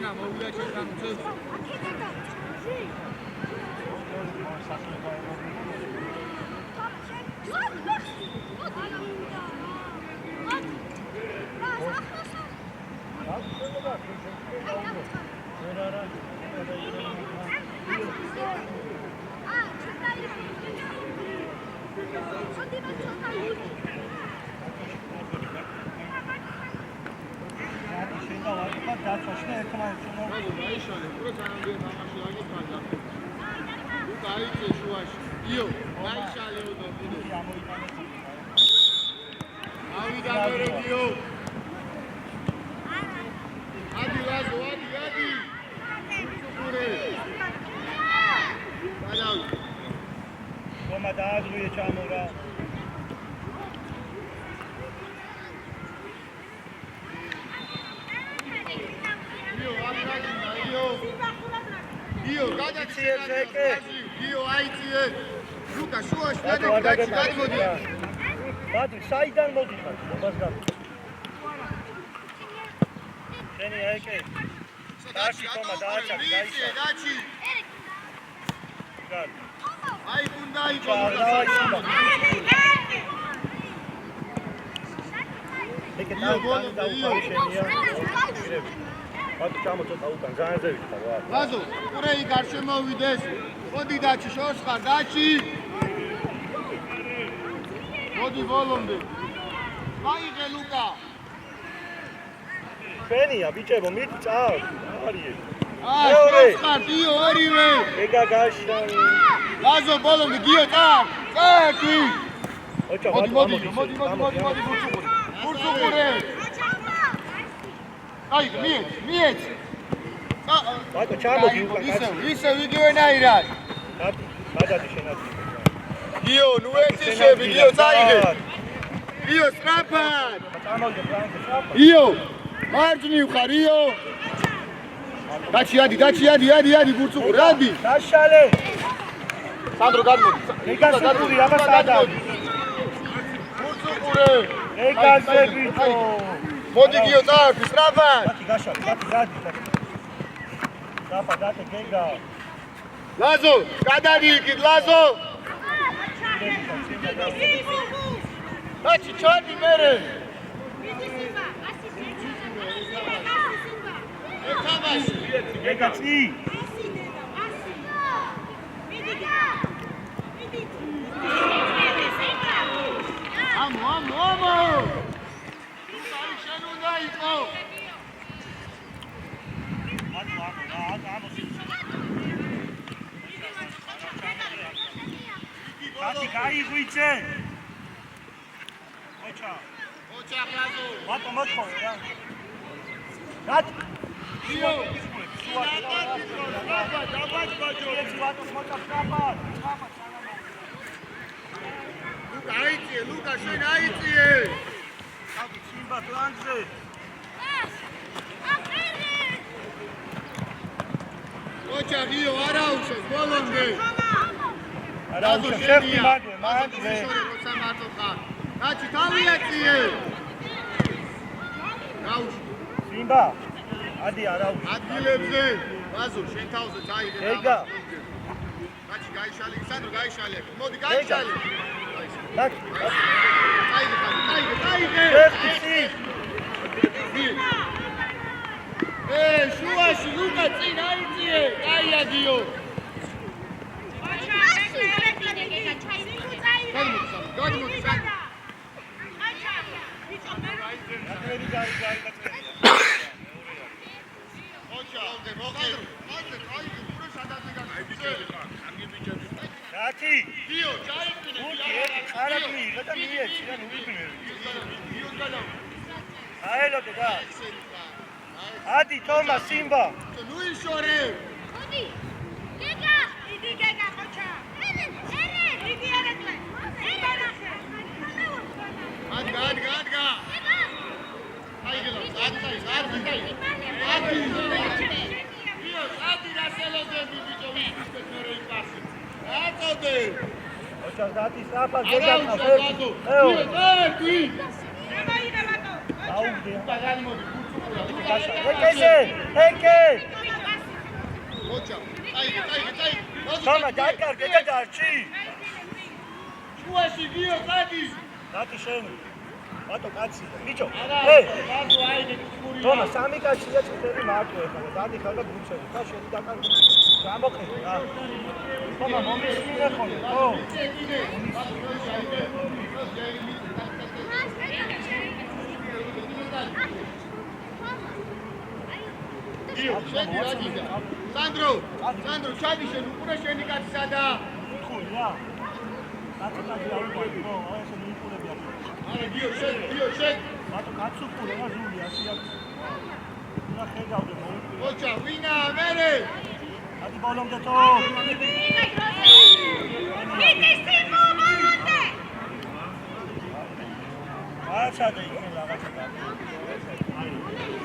ენა მოვიდა ჩემთან უცებ. საიდან მოდიხარ? ბაზგარ. შენი აიკე. დაში ხომა დააჭა, გაიშა. დაში. გარ. აი უნდა იყო. ეკე დაუყარი შენია. ბატონო ჩამოწოთა უკან, ზანზე ვიქთა რა. ლაზო, ყურეი გარშემო ვიდეს. მოდი დაში, შორს ხარ, დაში. მოდი ბოლომდე. მაიღე ლუკა. შენია ბიჭებო, მიდი წავ. არიე. შორს ხარ, დიო ორივე. ეგა გაშანი. ლაზო ბოლომდე გიო წავ. წაი. ოჩა, მოდი ბურცუყურე. ბურცუყურე. აი, მიეც. ბატონო ჩამოდი უკან. ისე ვიგივენაირად. გადადი შენადი. გიო, ნუ ეციშები, გიო, წაიღე. გიო, სტრაფად. წამოვიდე ფრანკე, სტრაფად. გიო, მარჯვნივ ხარ, გიო. დაჩი, ბურცუყურე, ადი. დაშალე. სანდრო გადმოდი. ეგასებული აბა სადა. ბურცუყურე. ეგაზე ბიჭო. მოდი გიო, წავდი, სტრაფად. გაშალე, გადი. დაფა გეგა. ლაზო, გადადი იქით, ლაზო. დაჩი, ჩადი მერე. ეთამაში. ეგა წი. ამო. შენ უნდა იყო. Ati გაიღვიძე. ოჩა ლაზო. ბატონო მოთხოვე რა. რაც გიო. დაბად ბაჯო. ბატონო მოწაფა. ლუკა, შენ აიწიე. აბი სიმბა ფლანგზე. ოჩა გიო, არაუშოს ბოლომდე. არაუშო შეხი მაგე. როცა მარტო ხარ. დაჩი, თავი აწიე. რაუში. სიმბა. ადი არაუშო. ადგილებზე. ლაზო, შენ თავზე წაიღე. ეგა. დაჩი, გაიშალე, სანდრო გაიშალე. მოდი, გაიშალე. დაჩი. წაიღე. შეხი. შუაში, ლუკა, წინ აიწიე. კაია გიო. გადმოდი. Dati. Dio, çayıptın. Arabi, kada niye? Çiğnen uyuyor. Haylo deda. Hadi toma Simba. Luis Şore. Hadi. Gega. İdi gega koça. Evet. İdi yarakla. Hadi. Haydi lan. Hadi. Dio, hadi raselo de bijovi. Teknoloji pasi. Hadi. Ocha dati sapa Dio, gega. hadi. Aude. Pagali modi. ეკეზე, ეკე. მოჭა. აი. თომა დაკარგე და დარჩი. შუაში გიო წადი. დათი შენ. ბატო კაცი, ბიჭო. გაზო აიდე კური. თომა სამი კაცია წითელი მარტო ეხლა. დადი ხარ და გუჩები. და შენი დაკარგე. გამოყენე რა. თომა მომისმინე ხოლმე. ხო. შედი რა გიდა. სანდრო, ჩადი შენ უკვე შენი კაცი სადა. ხული რა. კაცი აუყო, ხო, ესე მიიყურებია. არა გიო შენ. ბატო კაცი უყურე რა ზული ასია. რა ხედავდე მოუყურე. მოჭა ვინა მერე. ადი ბოლომდე თო. აჩადე იქნე რაღაცა.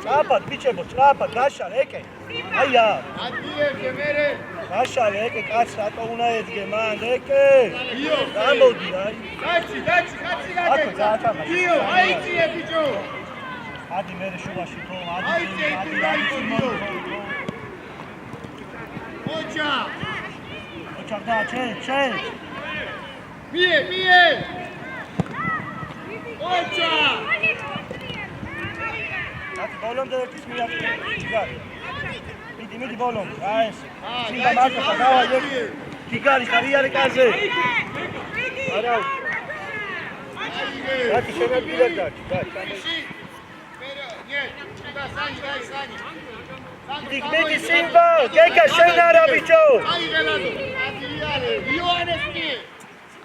წაფად ბიჭებო, წაფად გაშალ ეკე. აია. ადგილებზე მერე. გაშალ ეკე კაც რატო უნდა ედგე მან ეკე. გიო, გამოდი აი. კაცი აკო გაგეცა. გაათამაშე. გიო, აიწიე ბიჭო. ადი მე შუაში თო, აიწიე თუ დაიწო გიო. მოჭა. მოჭა და ჩე. მie. მოჭა. აკი ბოლომდე ერთის მიაკეთე. მიდი ბოლომდე. აი ეს. სინდა მარტო დავა ეს. გიგარი ხარიარე კაზე. არა. აკი შემეპირა დაჭი. მიდი სიმბა, გეკა შენ არა ბიჭო. აი გელადო. აკიარე. იოანესკი.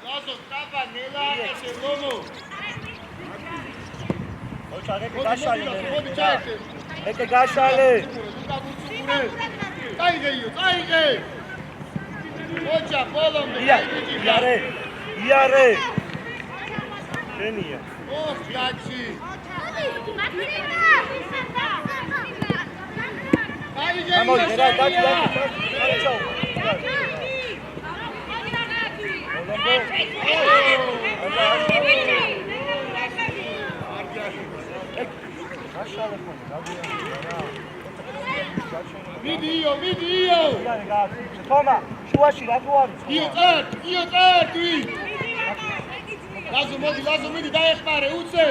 ლაზო ტაბა ნელაა შეგომო. მოჭა გეკა გაშალე. მოდი ჩაერთე. ეკე გაშალე. წაიგე. მოჭა ბოლომდე. იარე. შენია. ოხ კაცი. გამოდი რა დაჭი. ჩაო. მიდიო. თომა, შუაში რატო არის? გიო წარდი. ლაზო მოდი დაეხმარე უცე.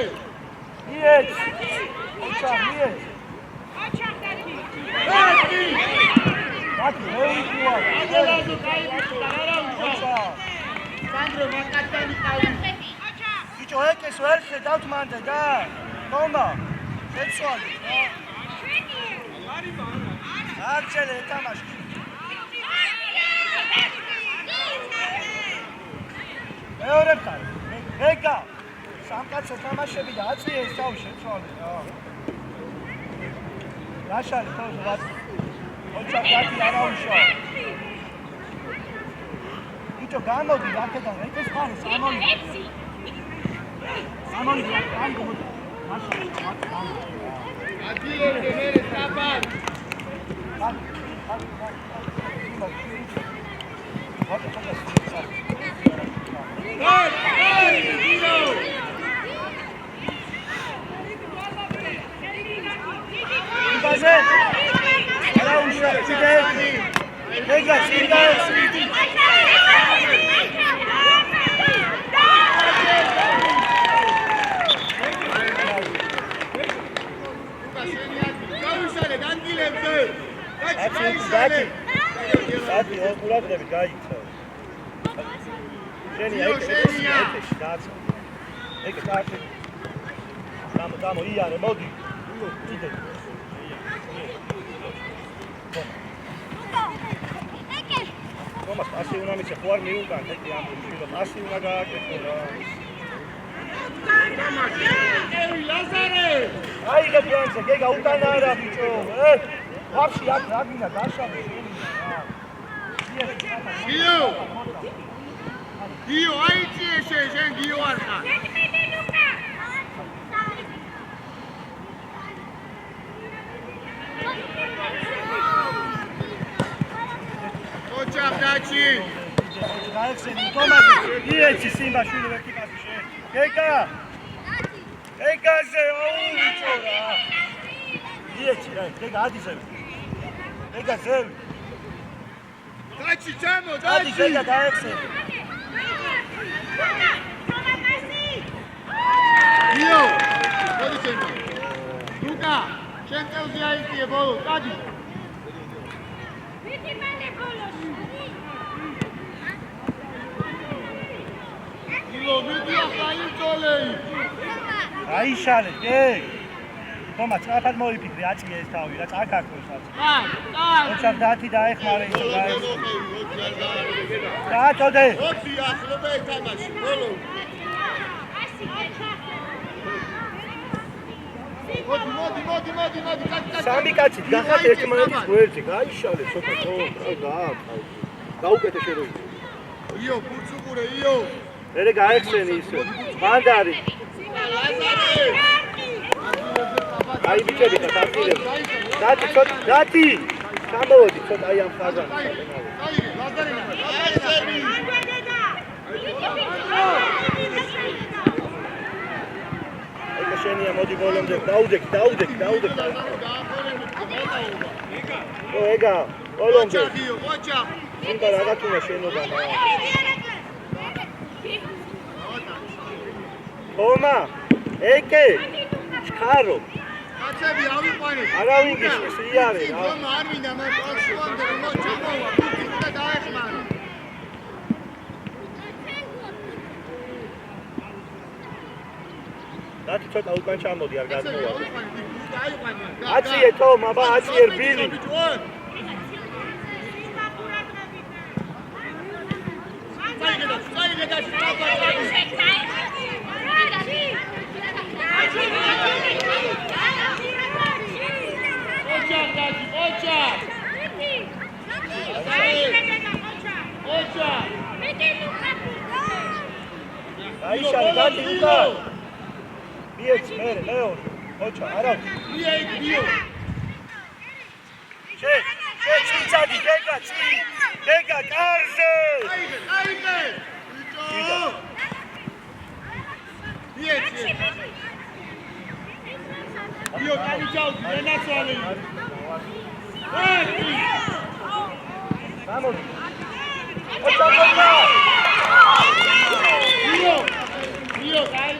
მიეც. მოჭა მიეც. წარდი. დათი რეიქია. ლაზო გაიწა რა უშო. სანდრო მაკატანი ყავი. ბიჭო ეკეს ვერ ხედავთ მანდე და თომა შეცვალე რა. არჩელე თამაში. მეორე ხარი. ეკა. სამკაცო თამაშები და აწიე ეს თავი შეცვალე რა. გაშალე თო ზღაც. ოჩა დათი არა უშო. ბიჭო გამოდი აქედან ეკეს ხარი სამონი. სამონი ან გამოდი. ადგილებზე მერე საბან. Ati, ოკულადები გაიქცა. შენია ეკეში დააცა. ეკე კარგი. დამო იარე, მოდი. იდე. თომას ასე უნდა მიცე, ხო არ მიუგან, ეკე ამ შილო, ასე უნდა გააკეთო რა. ლაზარე! აი გაგანზე, გეგა უკან არა ბიჭო. ვაფშე აქ რა გინდა გაშალე შენი რა. გიო აიწიე შენ გიო არ ხარ. ოჩა დაჩი. გაიხსენი თომაზე. იეცი სიმბა შვილი ვერ კიპასი შენ. გეგა. ეკაზე აუ ბიჭო რა. Dieci, dai, lega, adi sevi. Lega sevi. Dajcie czemu, Adi dajcie! lega, daj sevi. Io! Sto dicendo. Luca, cerca di usare il volo, dai! Io, vedi a fare il lei! Ai shale, ey. Toma, წაფად მოიფიქრე, აწიე ეს თავი, რა წაკაკოს რაც. ოჩა დათი დაეხმარე ისო გაიხ. დათოდე. 20 ახლობა ეთამაში, ბოლო. მოდი, სამი კაცი გახათ ერთმანეთის გვერდზე, გაიშალე, სოფო, გაუკეთე შერო. io, ბურცუყურე, io! მერე გაეხსენი ისო. მანდარი. აი ბიჭები და დაწილებ. დათი, ცოტა, დათი. გამოვოდი, ცოტა აი ამ ხაზანს. აი შენია მოდი ბოლომდე, დაუდექი. ო ეგა, ბოლომდე. ოჩა! უნდა რაღაცა შენობა. თომა, ეკე. ჩქარო. კაცები ავიყვანეთ. არავინ გიშვის იარე რა. რომ არ მინდა მე პარშუამდე რომ ჩამოვა, თუკი და დაეხმარა. დათი ცოტა უკან ჩამოდი არ გადმოვა. ავიყვანეთ. აციე თომა, აბა აციე რბილი. წაიგედა, ოჩა! აიშალე დათი უკა. მიეც მერე მეორე. ოჩა, არა. მიეიქ. ჩიცადი დეგა, დეგა კარზე. აიგე! ბიჭო! მიეიქ. io კანიჯაუდი, ენაცვალე. Vamos. Ocha, ocha. Io, dai.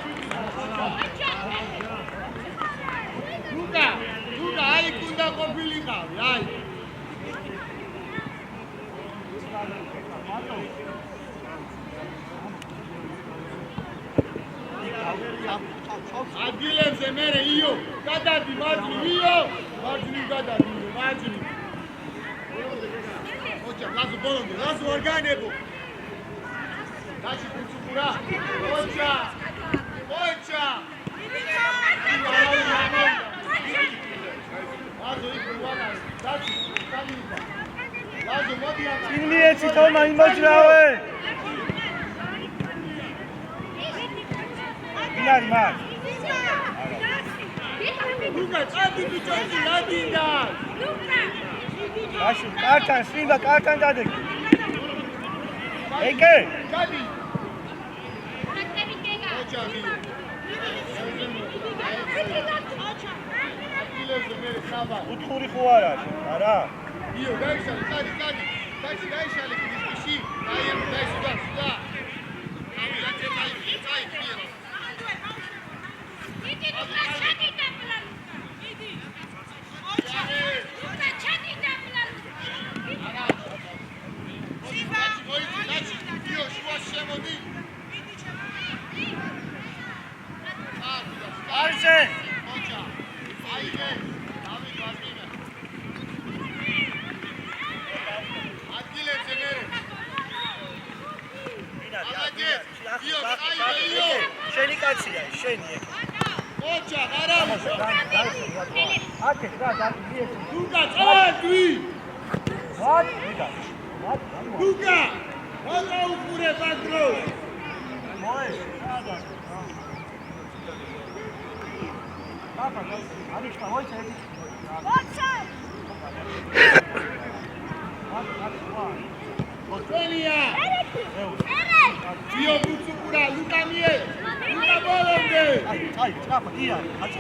Luca, ai kunda kopili qavi, ai. Agileze mere io, gadadi margini io, margini gadadi, margini. Ocha, lazo bolonde, lazo organebo. Daci kutsukura. Ocha. Lazo ikuwana, daci kaliba. Lazo modia. Inmieci Toma, immoġrawe. Inari mar. Luca, andi bichoti ladinda. Başı, kartan, svinga, kartan dadık. Ege. Kali. Ocha, amigo. Agileze mere saba. Utxuri ხო არ არის, არა? io, gaishale, kadi. Daci gaishale kidishki. Ai, dai suda. Arse. შენი კაცია, შენი ეგ. ოჩა, არა. აკე, და მიეცი. Luca, წავედი. ვარ, ვიდა. Luca, რა უკურე ბაგრო. მოეს, სადა. პაპა, ანიშკა, მოიცა ერთი. ოჩა. Ocelia. ერე. io butsukura, Luca mie. Luca bolonde. აი, ჭაფა, ია, აწი.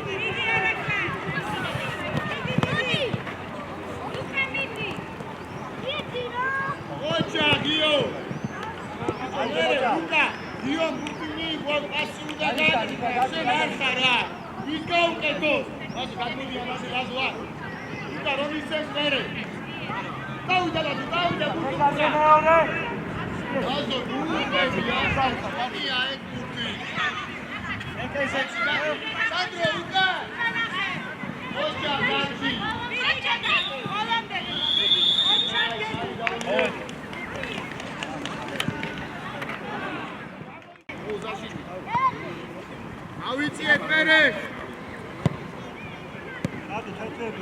ლუკა დიო ბუტინი გოლ პასი უნდა გაიგოს შენ არ ხარ რა ის გაუკეთოს ასე გადმოვიდა ასე რაზვა ლუკა რომ ისეს მერე დავიდა ბუტინი აზო ნუგებია ხარია ეგ ბუტინი სანდრო ლუკა ოჯა გაჩი ავიწიეთ მერე ადი თეთრები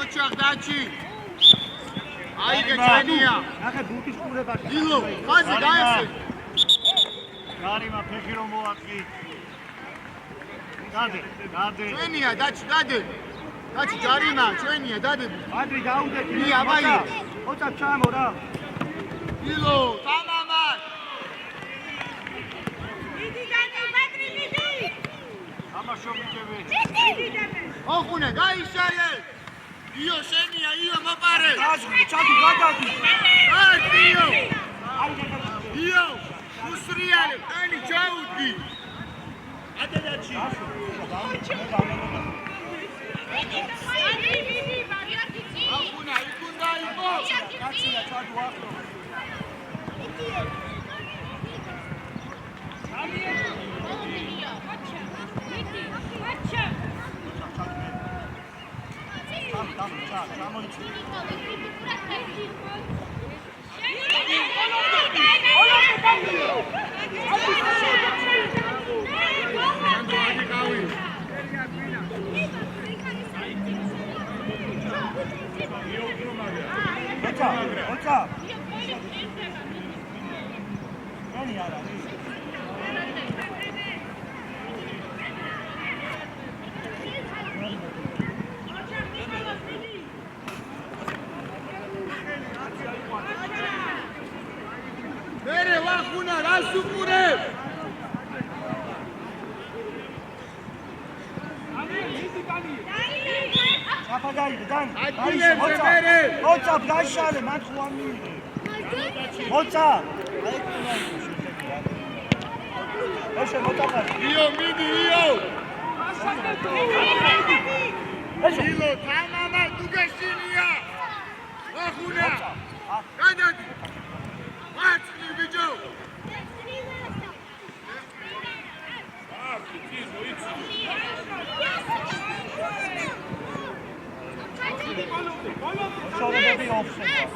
ოჩახ დაჩი აიგე ჩენია ნახე ბურთის ყურებაში დილო ხაზი გაიხსე გარიმა ფეხი რომ მოაწყი დადე ჩვენია დაჩი დადე ჯარიმა ჩვენია დადე ადრი დაუდეთი მი აბაი ოცა ჩამო რა დილო თამამად ამაშო მიჭები ოხუნე გაიშალე იო შენია იო მოპარე დაზღვი ჩადი გადადი დილო იო უსრიალე ტანი ჩაუდი ადედაჩი ოხუნე იქუნდა იყო კაცია ჩადო ახლა ოცა მენი არა მერე ვახუნა რას უყურებ საფაგაი დან ადილებზე მერე ოცა გაშალე მან ხო არ მივიღე ოცა ეშე მოწაფა იო მიდი იო დილო თამამა დუგაშინია ვახუნა გადადი ვაცხნი ბიჭო შორები ოფსეტ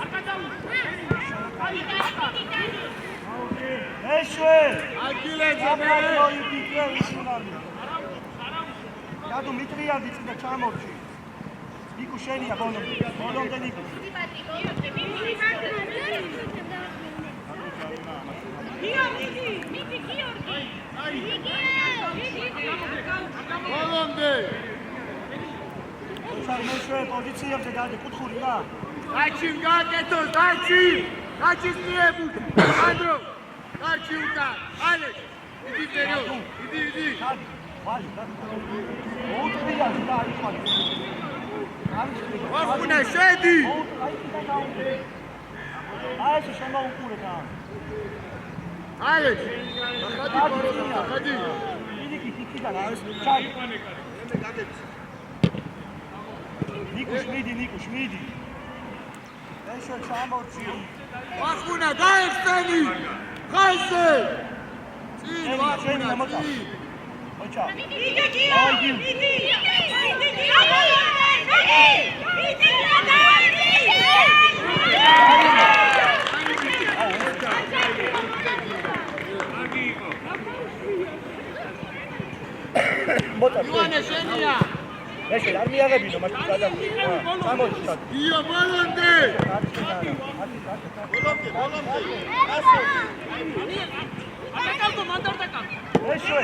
ეშვე აგილეზე მერე დადო მიტრიადი წინდა ჩამორჩი ნიკუ შენია ბოლომდე ნიკუ ბოლომდე მეშვე პოზიციებზე დადე კუთხური რა დაჩი გააკეთოს დაჩის მიებუთ ანდრო დაჩი უკა ალე იდი პერიოდ იდი დადი ვალი ოუტრიადი და აიყვანი ვახუნა შედი აი ეს შემოუყურე და ალე ხადი იგი იქიდან არის ჩაი ნიკუ შმიდი ეშო ჩამორჩი ვახუნა გაიხსენი ხალხზე წინ ვახუნა წინ ოჩა იოანე შენია ეშე არ მიაღებინო მას გადაგი ჩამორჩი იო ბოლონდე აკაკალკო მანდორდაკა ეშე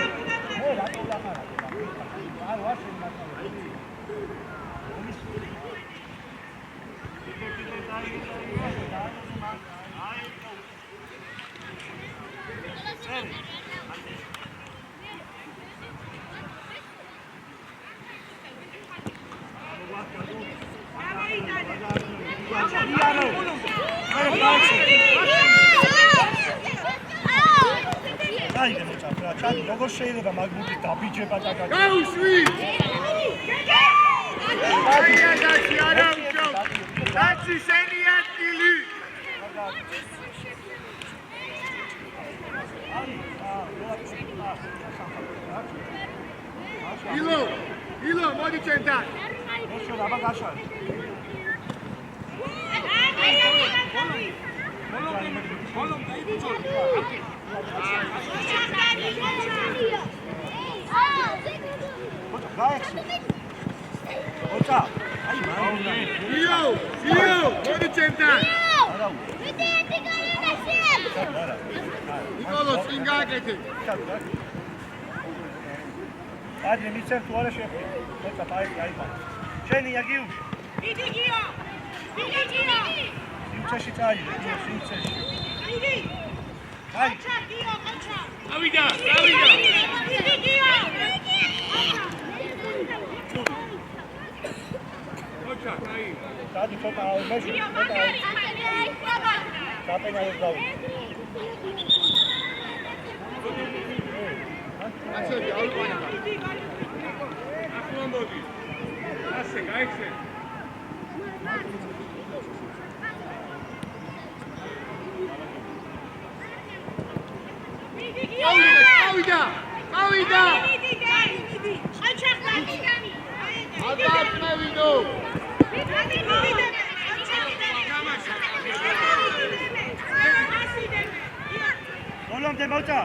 მე რატო ლახარა არ ვარ შემოხარა ხან როგორ შეიძლება მაგბუთი დაბიჯება და გაუშვი! აია გაჩი არა უშო! გაჩი შენი ადგილი! ილო, მოდი ჩემთან! ეშო აბა გაშალე. ბოლომ დაიბუჭო. გაიხსნა. ოცა, აი მაუნა. ილო, მოდი ჩემთან! ნიკოლო, წინ გააკეთე. ადრე მიცემ თუ არა შეხვი. მოცა აი. შენი აგიუშ. დიდი გიო. სიუცეში წაიღე, სიუცეში. დიდი. აი. ყოჩა. ავიდა. დიდი გიო. ოჩა, აი. დადი ცოტა მეში, ცოტა. საპენაოს დაუ. ასეთი ალყანა. ახლა მოდი. ასე გაიხსენ. ავიდა. აბა ბოლომდე მოცა.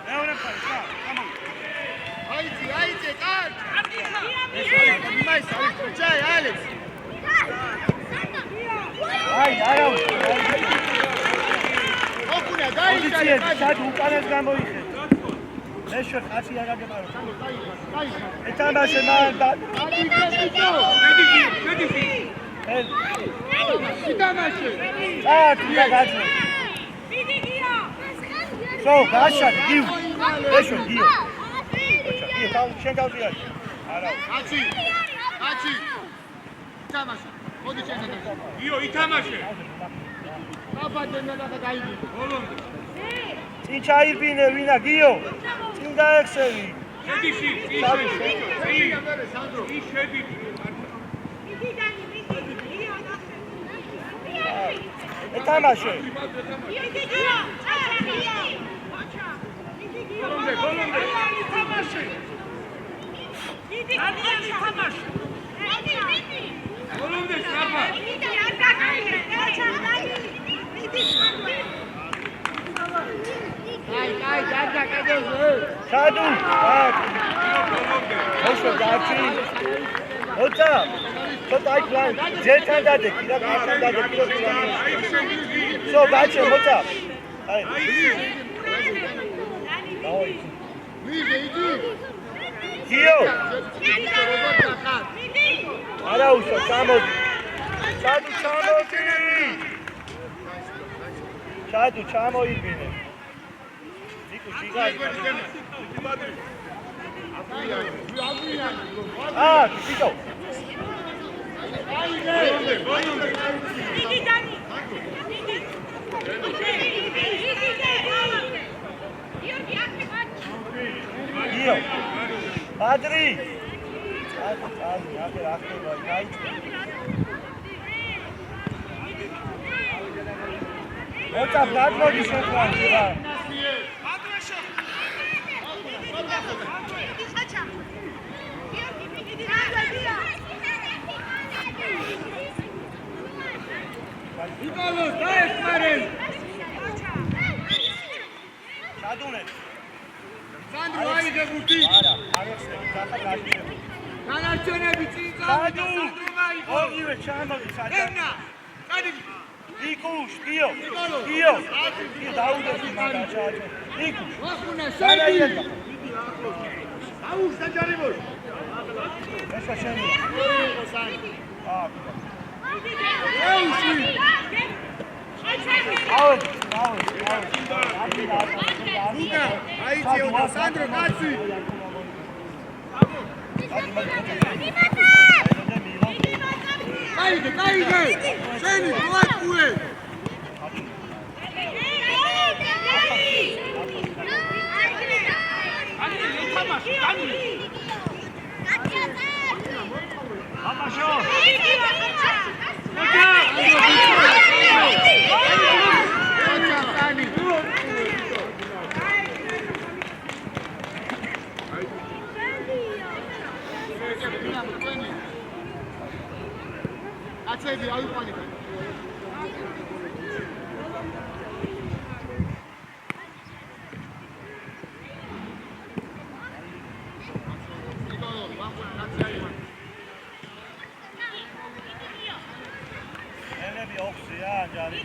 მეორე მხარე, ხა, გამო. აიძე, კაც. იმაის არის ხოჭაი, ალექს. აი, არა. ოქუნა, გაიჭარე, კაც. სად უკანას გამოიხე. ეშო ხაცი არ აგებარო. ეთამაშე მან და მედი. ელ. ითამაშე. აკია გაძლე. სო, გაშად, გივ. ეშო, გიო. გიო, თავ შენ გავდიარ. არა. კაცი. ითამაშე. მოდი ჩემთან. გიო, ითამაშე. აბადენა და გაიგე. ბოლომდე. წინ ჩაირბინე ვინა გიო. წინ გაეხსევი. შედიში, სანდრო. შედი. ეთამაშე. ბოლომდე. ითამაშე. ბოლომდე შაბა. აი, დადა კადოზე. შადუ. ოშო გაჩი. ოცა. ცოტა აი პლან. ჯერთან დადეკი რა, კაცთან დადეკი რო პლანი. სო, გაჩე მოცა. აი. დაი. ვიზე იდი. გიო. როგორ გახარ? არა უშო, ჩამოდი. შადუ ჩამოიბინე. ნიკო შიგარი. გიო. გიო. ადრი. მოცა ბლადმოდი შეხვანდი რა. იკალოს დაეხმარენ. ჩადუნე. სანდრო აიღე გუთი. არა, არ ახსენე, ხახა გაიგე. განარჩენები წინ წავიდა სანდრო მაიღო. ორივე ჩამოდი საჭა. ენა. წადი. ნიკუშ, გიო. გიო, დაუდები მაგა ჩაჭო. ნიკუშ. ვახუნა შენი. აუს დაჯარიმოს. ესა შენი. აა. ეუსი. აუ. ლუკა, აიწიო და სანდრო კაცი. გაიგე. შენი მოაწუე. აცები აიყვანეთ. ელები ოქსია, ჯარი.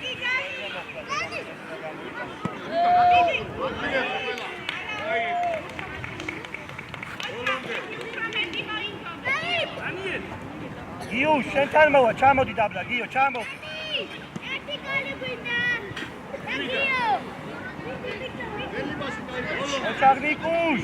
გიო, შენთან მოვა, ჩამოდი დაბლა, გიო, ჩამო. ერთი კალი გვინდა. გიო. ოჩაღი კუშ.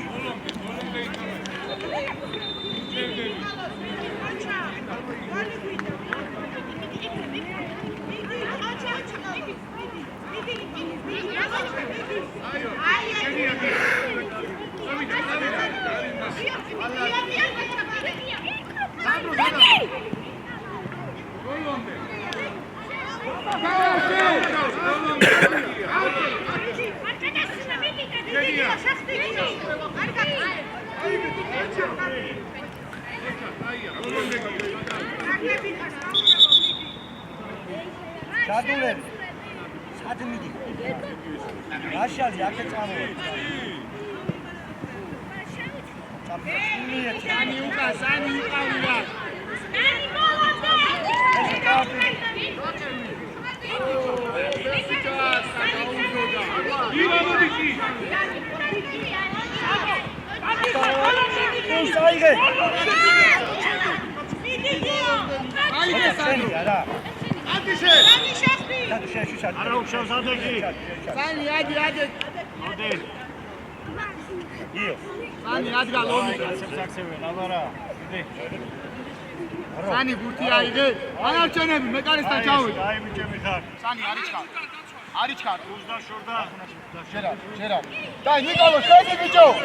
ჩადულები სად მიდი რაშალი აქე წამოვა სანი უკან, სანი უკავია. სანი ბოლომდე. Sani burti aigă. Ana çenemi, mekanista çavui. Ai miçemi xar. Sani ariçkar. Ariçkar. Uzda şurada. Şera. Dai, Nicolo, sedi bicho.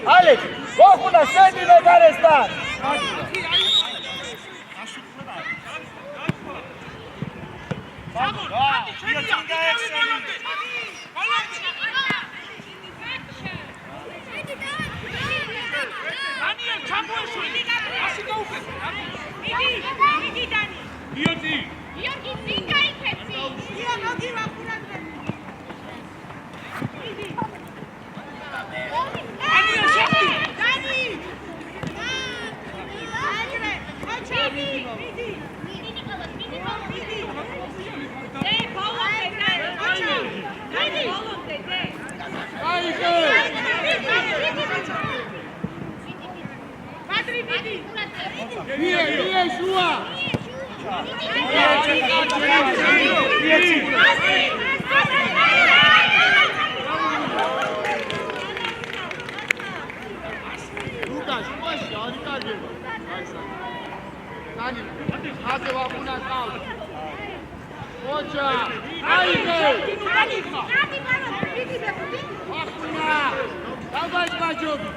Alex, Gohuna sedi mekanista. Daniel, ჩამოეშვი. ასე გაუკეთ. იგი დანი. Iozi. იონგი მიკაიფეცი. ია მოგი ვახურადრე. Daniel, შეხვდი. დანი. აიგრე. მოჩა. მიდი. მიდი ნიკოლას, მიდი. ბოლომდე, დანი. მოჩა. დანი. ბოლომდე, დე. Aigă. Ie, șua! Lucas, poți, adică adevă. Hai să. Dani, haide va pune acau. Pocea! Haide! Acuna! Давай, Баджоби!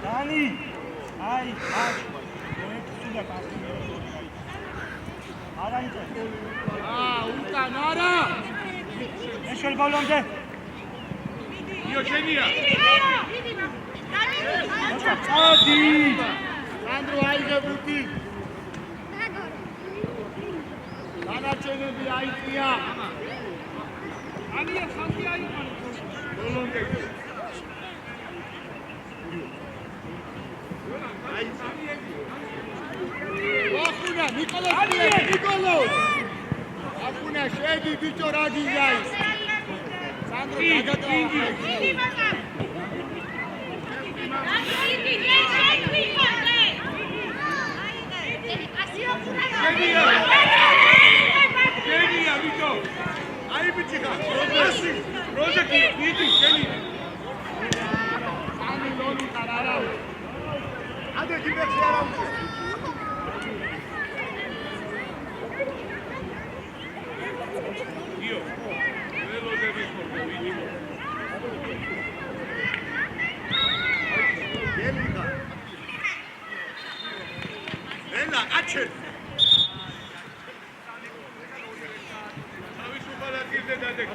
Dani! Ai, aç. Sуда kalsın. Arayınca. Ucan, ara! Eşol balonde. Ioșenia! Hadi! Sandro, haide, buti! Dana çenebi, aitia! Ania, santi aipa! Bolonde! Acuna, Nicolos! Acuna, ședi, bicio, ragi, iai! Sandro, gata! Șenia, bicio! Ai bicica! Rozaki, iti, șenia! Sani, lonu, cararau! Hadi, gidek yarau! Io, ve lo devi portare, გაჩერ. თავისუფალ ადგილზე დადეგ.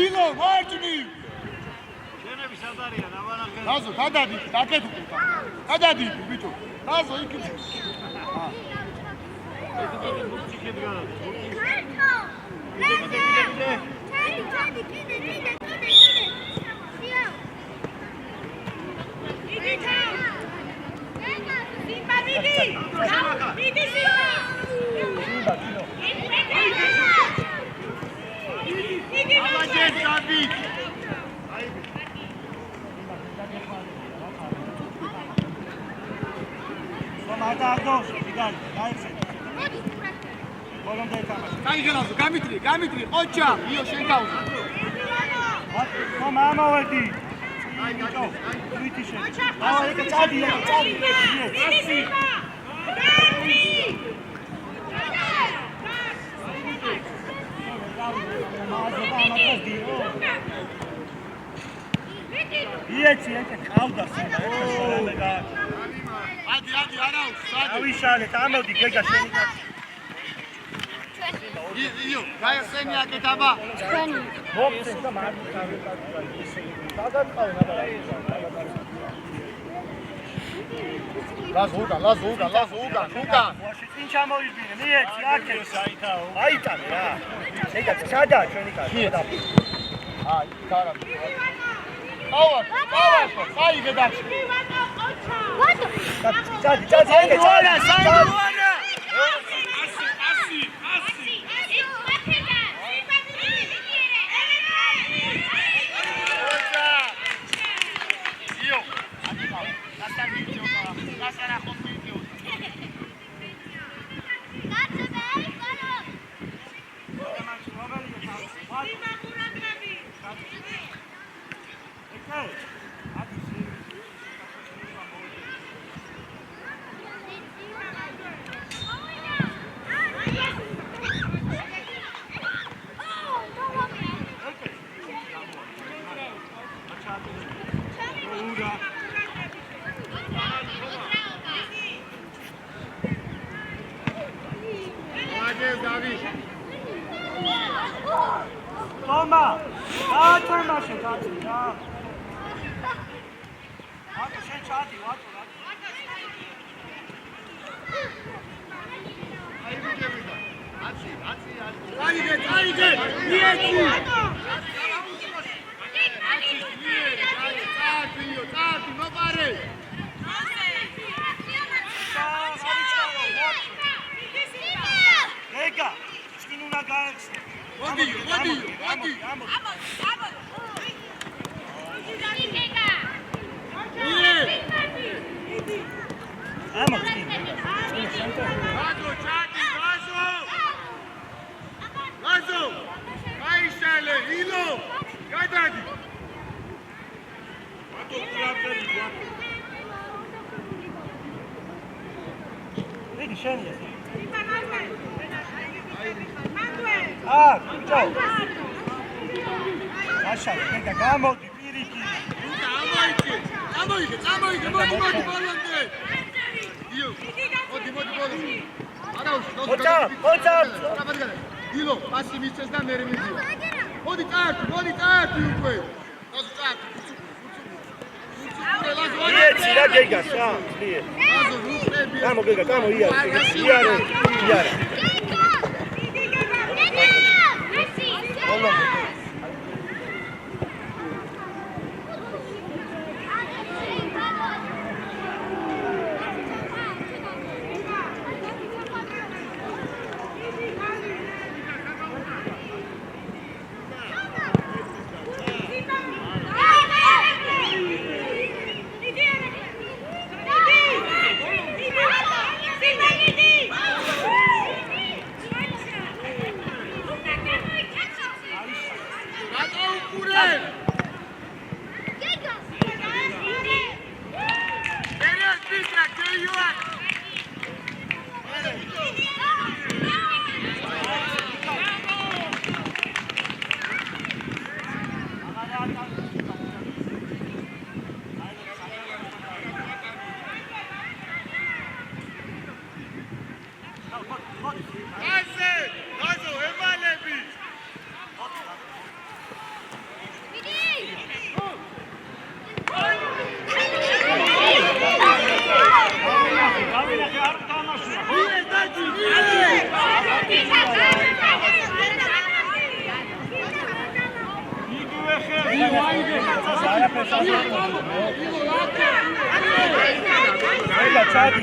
ილო ვარჯნი შენები სადარია ნავანახე გაზო გადადი დაკეთ უკვე გადადი ბიჭო გაზო იქ გამიტრი ყოჩა იო შენ გავუზა მამა ვედი აი გიჭო ვიტი შენ აა ეგ წადი იეცი ყავდა სინა ადი არაუს ავიშალეთ ამოდი გეგა შენი იო გაიხსენი აკეთება ჩვენი მოგცენ და მარტო დაგატყავენ აბა ლაზუგან ვაშინგტონ ჩამოვიბინე მიეცი აკეთე საითაო აიტანე რა ეგა სადა ჩვენი კაცი აი კარა ავა საიგე დაში წადი საიდუარა Toma! Toma, Shekati. Warte, schön Chati, warte. Rega, skin una gax. Ciao. Lascia, venga, gamodi, piriti. Amoi, bolonde. Io. Odi, bolonde. Forza. Ilo, passi vices da mere mizio. Odi tartu uque. Lazo tartu. Ieci, la gega, sa, lì. Vamo, gega, vamo, iare.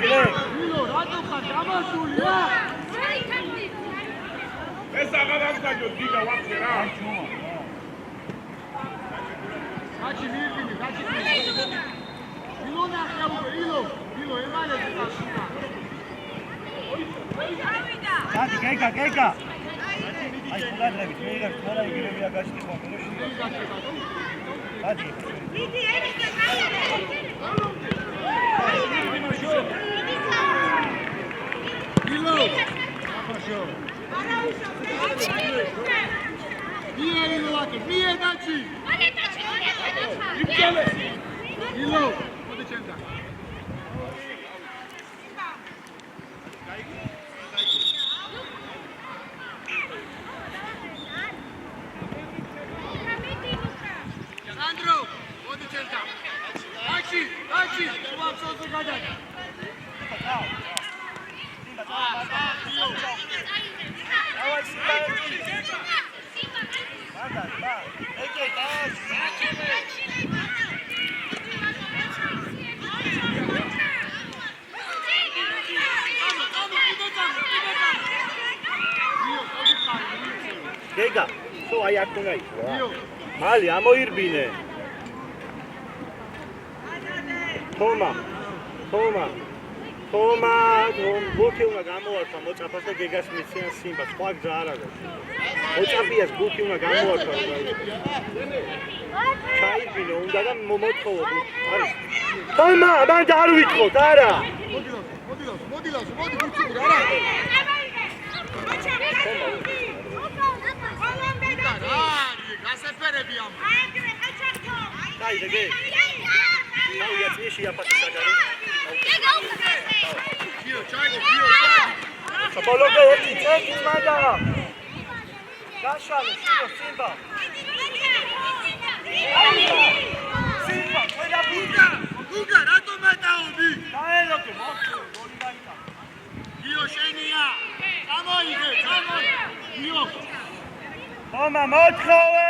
ილო რატო ხარ გამართული რა ეს აღარ აღსაჯო დიდა ვაფშე რა გაჩი მიირბინე გაჩი ილო ნახე ილო ემალე გასულა დადი გეგა აი ხუგადრებით მიიღებს თორა იგივეა გაშტი ხოლმე დადი დიდი ერიკა გაიარე ილო აფაშო მიერ ილო აკე მიერ დაჩი იბჭოლე ილო მოდი ჩემთან Ači, šuvam što se gađa. Давай сюда. Окей, Gega, so ai acum aici. Mali, amoirbine. Toma, გულქი უნდა გამოართვა მოწაფას და გეგას მიციან სიმბას, სხვა გზა არ არის. მოწაფიას გულქი უნდა გამოართვა. ჩაიბინო უნდა და მომოთხოვო. არის. თომა, მან არ ვიტყოთ, არა. მოდი გულქი არა. გასეფერები ამ. აი, დეგე. Now jetzt ist hier passiert. Hier, Chago. Sabologa jetzt mal da. Gashalo, Simba. Simba, voy a Guga, rato mataobi. Dai lo que moto, goli baita. Io Shenia. Vamos. Io. Toma, motkowe.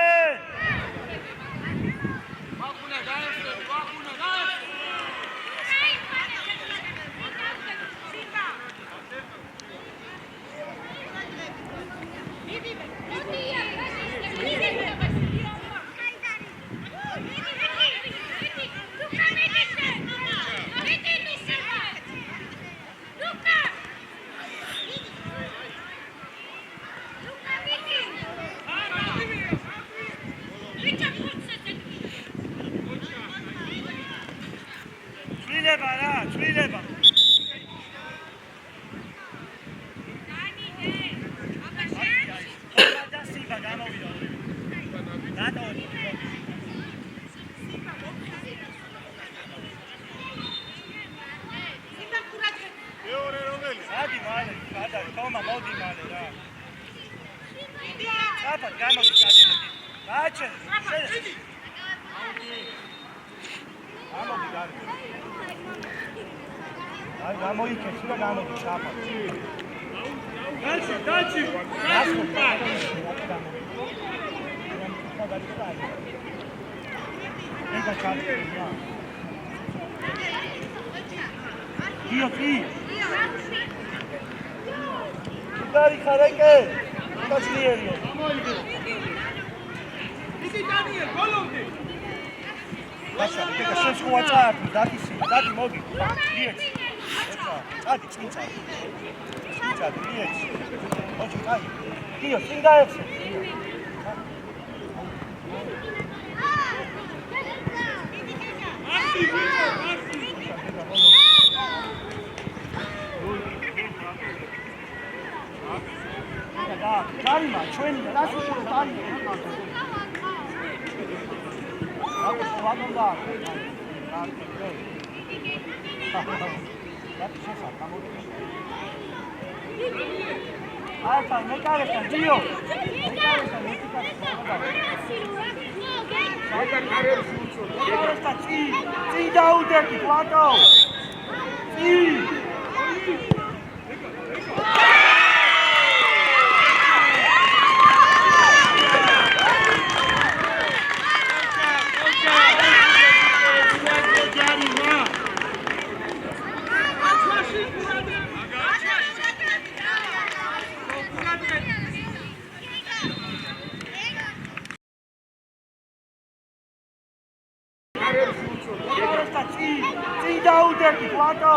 Ჩვილება. და სიმბა გამოვიდა. რატო? სიმბა ყურადღება. მეორე რომელი? სადი მალე, გადარი, თომა მოდი მალე რა. აბა გამოდი გადადი. გაჩენ. ამოდი გარი. აი გამოიქეს და გამოდი ჩაფა. დაჩი. ეგა ჩალი. Dio. Dari ხარეკე. კაცლიერიო. ისი დანიელ, გოლომდი. Așa, cred că sunt cu WhatsApp, dati mogi. Lieți. Adi, cința. Cința, lieți. Mogi, hai. Dio, singa exe. Da, calma, ჩვენ რასულა დალი. Ako słabą dalej. Alfa, me cares en tío. Me cares en tío. Está aquí. Sí, da un aquí, cuatro. Sí. ერთით ვატო